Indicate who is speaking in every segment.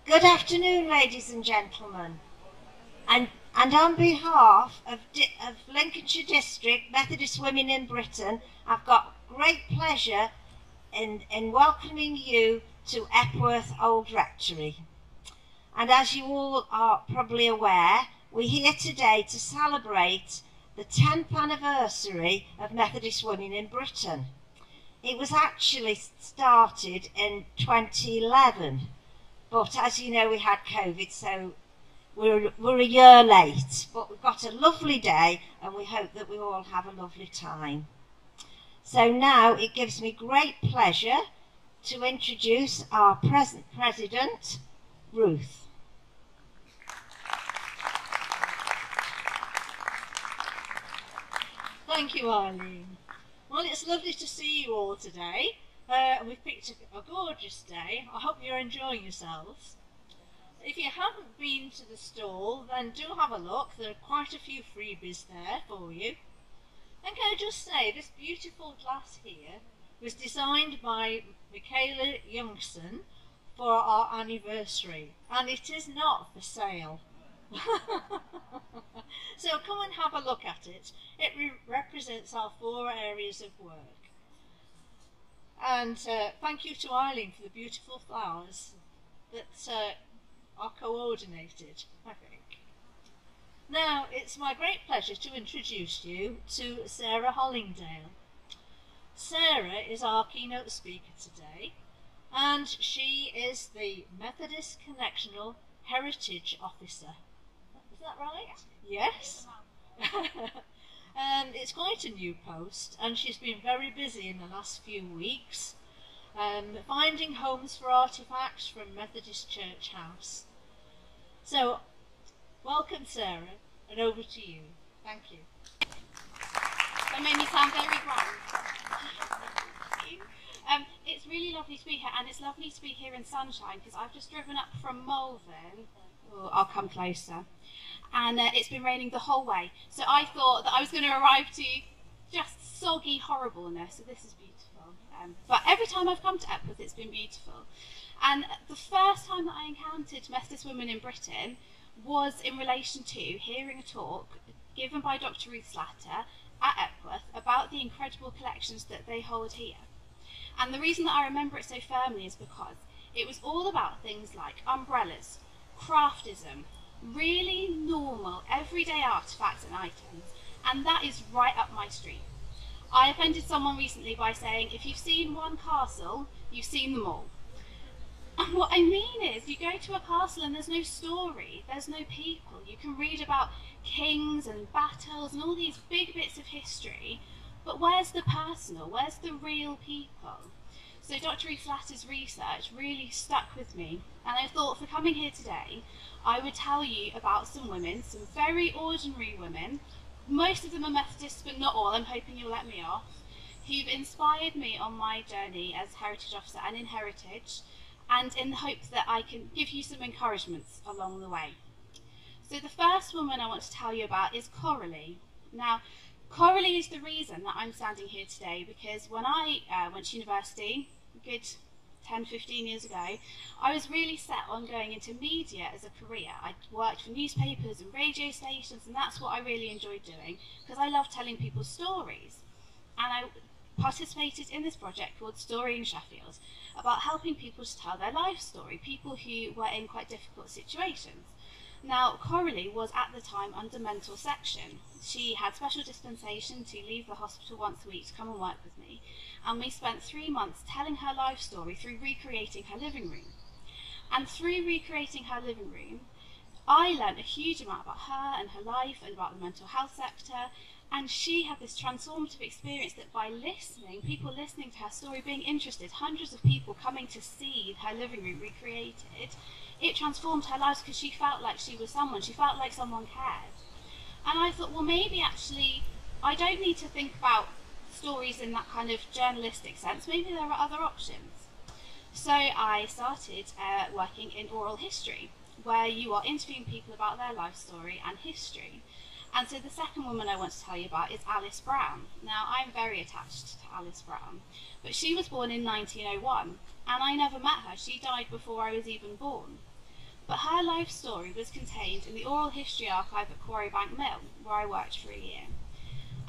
Speaker 1: Good afternoon, ladies and gentlemen. And on behalf of Lincolnshire District Methodist Women in Britain, I've got great pleasure in welcoming you to Epworth Old Rectory. And as you all are probably aware, we're here today to celebrate the 10th anniversary of Methodist Women in Britain. It was actually started in 2011, but as you know, we had COVID, so we're a year late. But we've got a lovely day, and we hope that we all have a lovely time. So now it gives me great pleasure to introduce our present president, Ruth.
Speaker 2: Thank you, Eileen. Well, it's lovely to see you all today. We've picked a gorgeous day. I hope you're enjoying yourselves. If you haven't been to the stall, then do have a look. There are quite a few freebies there for you. And can I just say, this beautiful glass here was designed by Michaela Youngson for our anniversary, and it is not for sale. So come and have a look at it. It represents our 4 areas of work. And thank you to Eileen for the beautiful flowers that are coordinated, I think. Now, it's my great pleasure to introduce you to Sarah Hollingdale. Sarah is our keynote speaker today, and she is the Methodist Connectional Heritage Officer. Is that right? Yes. And it's quite a new post, and she's been very busy in the last few weeks, finding homes for artefacts from Methodist Church House. So, welcome Sarah, and over to you. Thank you.
Speaker 3: That made me sound very grand. It's really lovely to be here, and it's lovely to be here in sunshine, because I've just driven up from Malvern. Oh, I'll come closer. And it's been raining the whole way, so I thought that I was going to arrive to just soggy horribleness, so this is beautiful. But every time I've come to Epworth, it's been beautiful. And the first time that I encountered Methodist Women in Britain was in relation to hearing a talk given by Dr. Ruth Slatter at Epworth about the incredible collections that they hold here. And the reason that I remember it so firmly is because it was all about things like umbrellas, craftism, really normal, everyday artefacts and items, and that is right up my street. I offended someone recently by saying, if you've seen one castle, you've seen them all. And what I mean is, you go to a castle and there's no story, there's no people. You can read about kings and battles and all these big bits of history, but where's the personal, where's the real people? So Dr. Ruth Slatter's research really stuck with me, and I thought for coming here today, I would tell you about some women, some very ordinary women, most of them are Methodists but not all, I'm hoping you'll let me off, who've inspired me on my journey as Heritage Officer and in Heritage, and in the hope that I can give you some encouragements along the way. So the first woman I want to tell you about is Coralie. Now, Coralie is the reason that I'm standing here today, because when I went to university, a good 10-15 years ago, I was really set on going into media as a career. I worked for newspapers and radio stations, and that's what I really enjoyed doing, because I love telling people stories. And I participated in this project called Story in Sheffield, about helping people to tell their life story, people who were in quite difficult situations. Now, Coralie was at the time under mental section. She had special dispensation to leave the hospital once a week to come and work with me, and we spent 3 months telling her life story through recreating her living room. And through recreating her living room, I learned a huge amount about her and her life and about the mental health sector, and she had this transformative experience that by listening, people listening to her story, being interested, hundreds of people coming to see her living room recreated, it transformed her life because she felt like she was someone, she felt like someone cared. And I thought, well, maybe actually I don't need to think about stories in that kind of journalistic sense, maybe there are other options. So I started working in oral history, where you are interviewing people about their life story and history. And so the second woman I want to tell you about is Alice Brown. Now, I'm very attached to Alice Brown, but she was born in 1901, and I never met her. She died before I was even born. life story was contained in the oral history archive at Quarrybank Mill, where I worked for a year.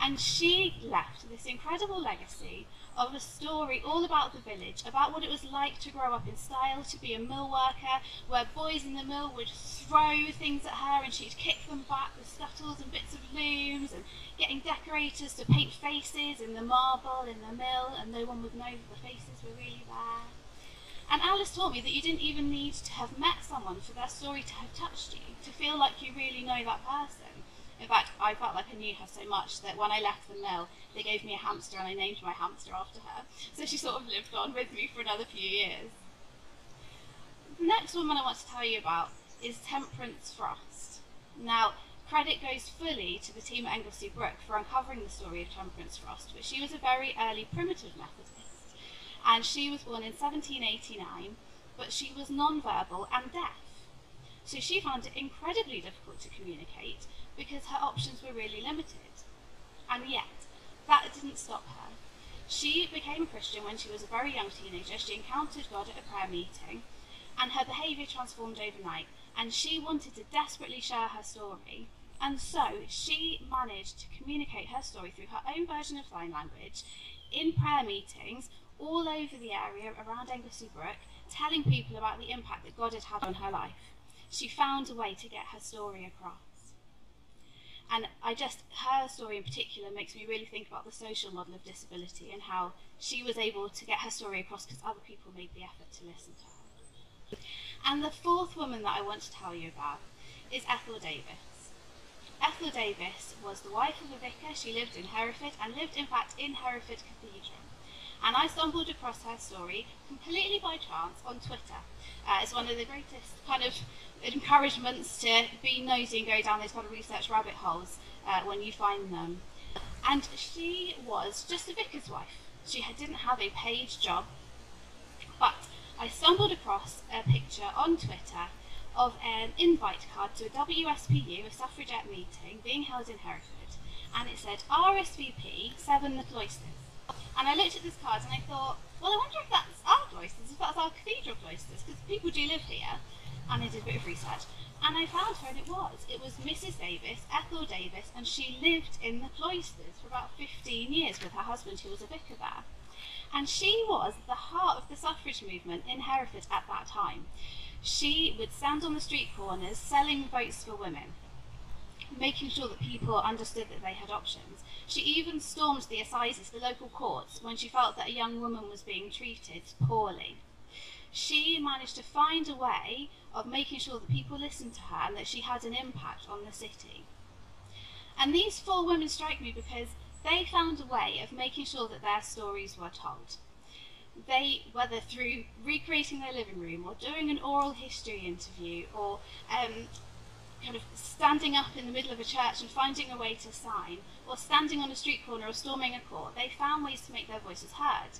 Speaker 3: And she left this incredible legacy of a story all about the village, about what it was like to grow up in style, to be a mill worker, where boys in the mill would throw things at her and she'd kick them back with scuttles and bits of looms, and getting decorators to paint faces in the marble in the mill, and no one would know that the faces were really there. And Alice taught me that you didn't even need to have met someone for their story to have touched you, to feel like you really know that person. In fact, I felt like I knew her so much that when I left the mill, they gave me a hamster and I named my hamster after her. So she sort of lived on with me for another few years. The next woman I want to tell you about is Temperance Frost. Now, credit goes fully to the team at Anglesey Brook for uncovering the story of Temperance Frost, but she was a very early primitive Methodist, and she was born in 1789, but she was non-verbal and deaf. So she found it incredibly difficult to communicate because her options were really limited. And yet, that didn't stop her. She became a Christian when she was a very young teenager. She encountered God at a prayer meeting, and her behaviour transformed overnight, and she wanted to desperately share her story. And so she managed to communicate her story through her own version of sign language in prayer meetings all over the area around Anglesey Brook, telling people about the impact that God had had on her life. She found a way to get her story across. And her story in particular makes me really think about the social model of disability and how she was able to get her story across because other people made the effort to listen to her. And the fourth woman that I want to tell you about is Ethel Davis. Ethel Davis was the wife of a vicar. She lived in Hereford and lived in fact in Hereford Cathedral. And I stumbled across her story completely by chance on Twitter. It's one of the greatest kind of encouragements to be nosy and go down those kind of research rabbit holes when you find them. And she was just a vicar's wife. She didn't have a paid job, but I stumbled across a picture on Twitter of an invite card to a WSPU, a suffragette meeting, being held in Hereford, and it said RSVP 7 the Cloisters. And I looked at this card and I thought, well, I wonder if that's our cloisters, if that's our cathedral cloisters, because people do live here. And I did a bit of research, and I found her, and it was Mrs. Davis, Ethel Davis, and she lived in the cloisters for about 15 years with her husband, who was a vicar there. And she was the heart of the suffrage movement in Hereford at that time. She would stand on the street corners selling votes for women, making sure that people understood that they had options. She even stormed the assizes, the local courts, when she felt that a young woman was being treated poorly. She managed to find a way of making sure that people listened to her and that she had an impact on the city. And these four women strike me because they found a way of making sure that their stories were told. They, whether through recreating their living room or doing an oral history interview or kind of standing up in the middle of a church and finding a way to sign, or standing on a street corner or storming a court, they found ways to make their voices heard.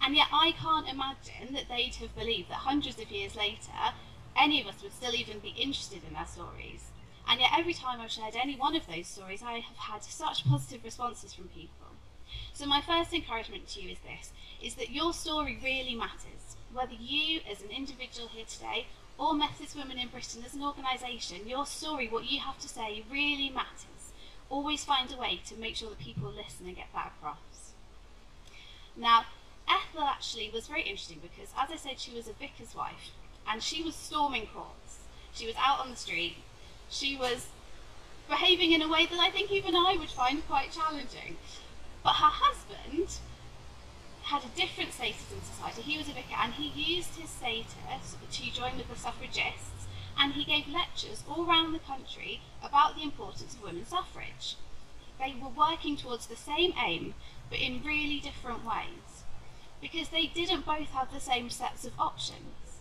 Speaker 3: And yet I can't imagine that they'd have believed that hundreds of years later, any of us would still even be interested in their stories. And yet every time I've shared any one of those stories, I have had such positive responses from people. So my first encouragement to you is this, is that your story really matters. Whether you as an individual here today, or Methodist Women in Britain as an organisation, your story, what you have to say, really matters. Always find a way to make sure that people listen and get that across. Now, Ethel actually was very interesting because, as I said, she was a vicar's wife and she was storming courts. She was out on the street. She was behaving in a way that I think even I would find quite challenging. But her husband had a different status in society. He was a vicar and he used his status to join with the suffragists, and he gave lectures all around the country about the importance of women's suffrage. They were working towards the same aim, but in really different ways, because they didn't both have the same sets of options.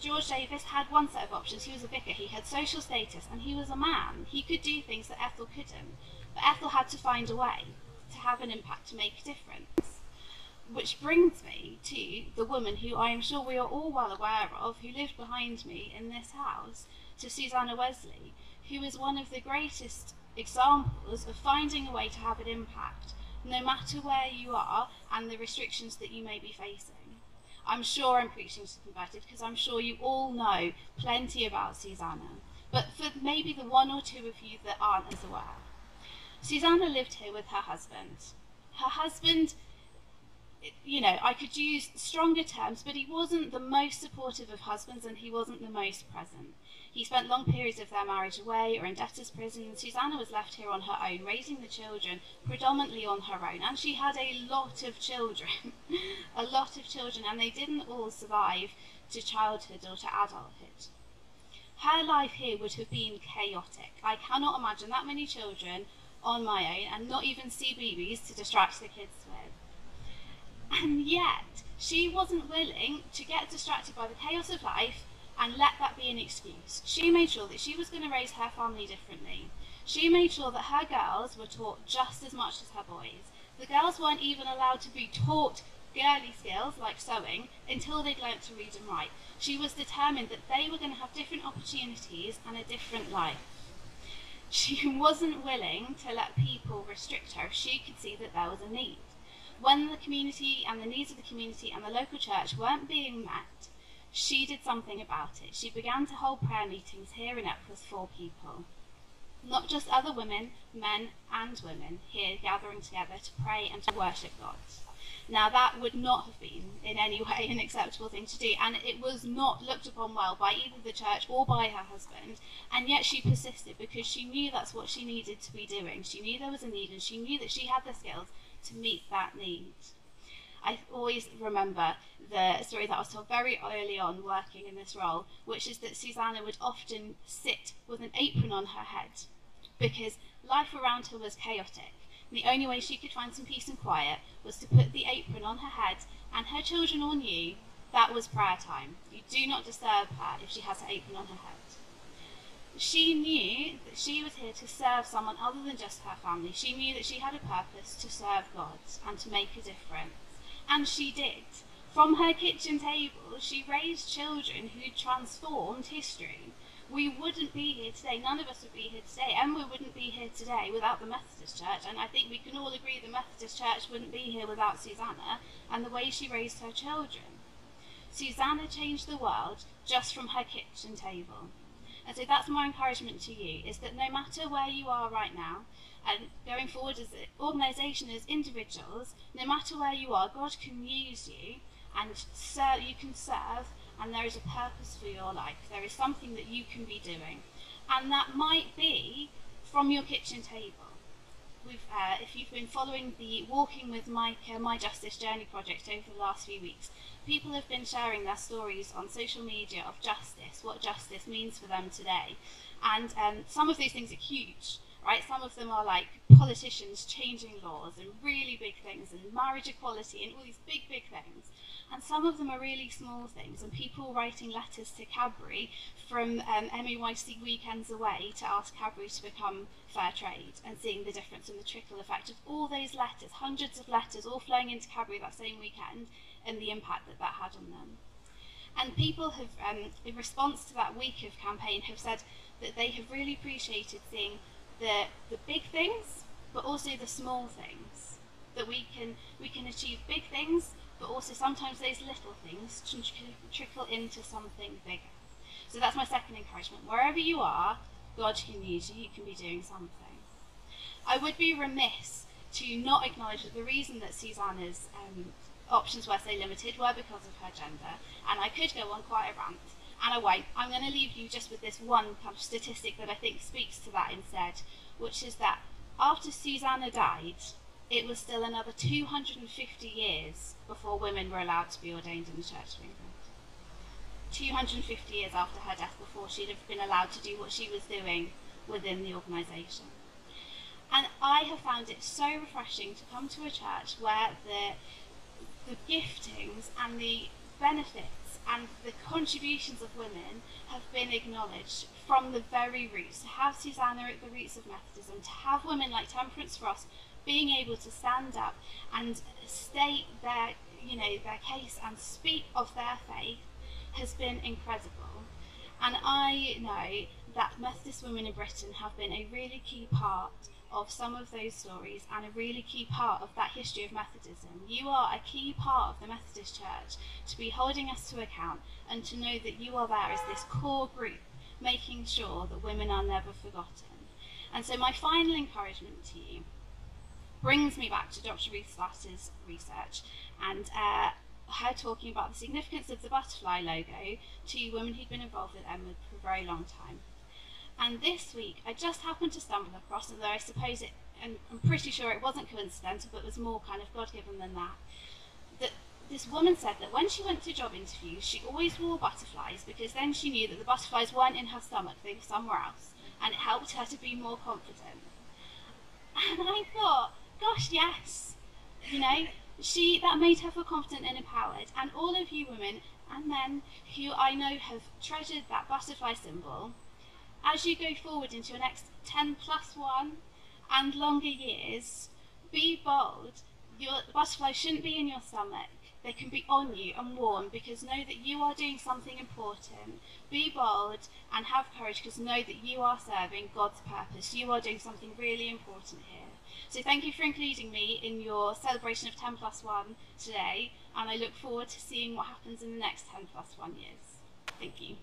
Speaker 3: George Davis had one set of options. He was a vicar, he had social status, and he was a man. He could do things that Ethel couldn't, but Ethel had to find a way to have an impact, to make a difference. Which brings me to the woman who I am sure we are all well aware of, who lived behind me in this house, to Susanna Wesley, who is one of the greatest examples of finding a way to have an impact, no matter where you are and the restrictions that you may be facing. I'm sure I'm preaching to the converted, because I'm sure you all know plenty about Susanna. But for maybe the one or two of you that aren't as aware, Susanna lived here with her husband. Her husband, you know, I could use stronger terms, but he wasn't the most supportive of husbands, and he wasn't the most present. He spent long periods of their marriage away or in debtor's prison, and Susanna was left here on her own, raising the children predominantly on her own. And she had a lot of children, a lot of children, and they didn't all survive to childhood or to adulthood. Her life here would have been chaotic. I cannot imagine that many children on my own, and not even CBeebies to distract the kids with. And yet, she wasn't willing to get distracted by the chaos of life and let that be an excuse. She made sure that she was going to raise her family differently. She made sure that her girls were taught just as much as her boys. The girls weren't even allowed to be taught girly skills like sewing until they'd learnt to read and write. She was determined that they were going to have different opportunities and a different life. She wasn't willing to let people restrict her if she could see that there was a need. When the community and the needs of the community and the local church weren't being met, she did something about it. She began to hold prayer meetings here in Epworth for people. Not just other women, men and women here gathering together to pray and to worship God. Now that would not have been in any way an acceptable thing to do, and it was not looked upon well by either the church or by her husband, and yet she persisted because she knew that's what she needed to be doing. She knew there was a need, and she knew that she had the skills to meet that need. I always remember the story that I was told very early on working in this role, which is that Susanna would often sit with an apron on her head because life around her was chaotic. And the only way she could find some peace and quiet was to put the apron on her head, and her children all knew that was prayer time. You do not disturb her if she has her apron on her head. She knew that she was here to serve someone other than just her family. She knew that she had a purpose to serve God and to make a difference. And she did. From her kitchen table, she raised children who transformed history. We wouldn't be here today, none of us would be here today, and we wouldn't be here today without the Methodist Church, and I think we can all agree the Methodist Church wouldn't be here without Susanna and the way she raised her children. Susanna changed the world just from her kitchen table. And so that's my encouragement to you, is that no matter where you are right now, and going forward as an organisation, as individuals, no matter where you are, God can use you, and you can serve, and there is a purpose for your life. There is something that you can be doing, and that might be from your kitchen table. If you've been following the Walking with Micah, My Justice Journey project over the last few weeks, people have been sharing their stories on social media of justice, what justice means for them today, and some of these things are huge. Right, some of them are like politicians changing laws and really big things, and marriage equality and all these big things. And some of them are really small things, and people writing letters to Cadbury from MAYC weekends away to ask Cadbury to become fair trade, and seeing the difference and the trickle effect of all those letters, hundreds of letters all flowing into Cadbury that same weekend, and the impact that that had on them. And people have, in response to that week of campaign, have said that they have really appreciated seeing the big things, but also the small things. That we can achieve big things, but also sometimes those little things trickle into something bigger. So that's my second encouragement. Wherever you are, God can use you. You can be doing something. I would be remiss to not acknowledge that the reason that Susanna's options were so limited were because of her gender. And I could go on quite a rant, and I won't. I'm going to leave you just with this one kind of statistic that I think speaks to that instead, which is that after Susanna died, it was still another 250 years before women were allowed to be ordained in the Church of England. 250 years after her death before she'd have been allowed to do what she was doing within the organisation. And I have found it so refreshing to come to a church where the giftings and the benefits and the contributions of women have been acknowledged from the very roots. To have Susanna at the roots of Methodism, to have women like Temperance Frost being able to stand up and state their case and speak of their faith has been incredible. And I know that Methodist Women in Britain have been a really key part of some of those stories and a really key part of that history of Methodism. You are a key part of the Methodist Church to be holding us to account and to know that you are there as this core group, making sure that women are never forgotten. And so my final encouragement to you brings me back to Dr. Ruth Slatter's research and her talking about the significance of the butterfly logo to women who'd been involved with Epworth for a very long time. And this week, I just happened to stumble across, although I suppose it, and I'm pretty sure it wasn't coincidental, but was more kind of God-given than that, that this woman said that when she went to job interviews, she always wore butterflies because then she knew that the butterflies weren't in her stomach, they were somewhere else, and it helped her to be more confident. And I thought, gosh, yes, you know, that made her feel confident and empowered. And all of you women and men who I know have treasured that butterfly symbol, as you go forward into your next 10+1 and longer years, be bold. The butterflies shouldn't be in your stomach. They can be on you and worn, because know that you are doing something important. Be bold and have courage, because know that you are serving God's purpose. You are doing something really important here. So thank you for including me in your celebration of 10+1 today, and I look forward to seeing what happens in the next 10+1 years. Thank you.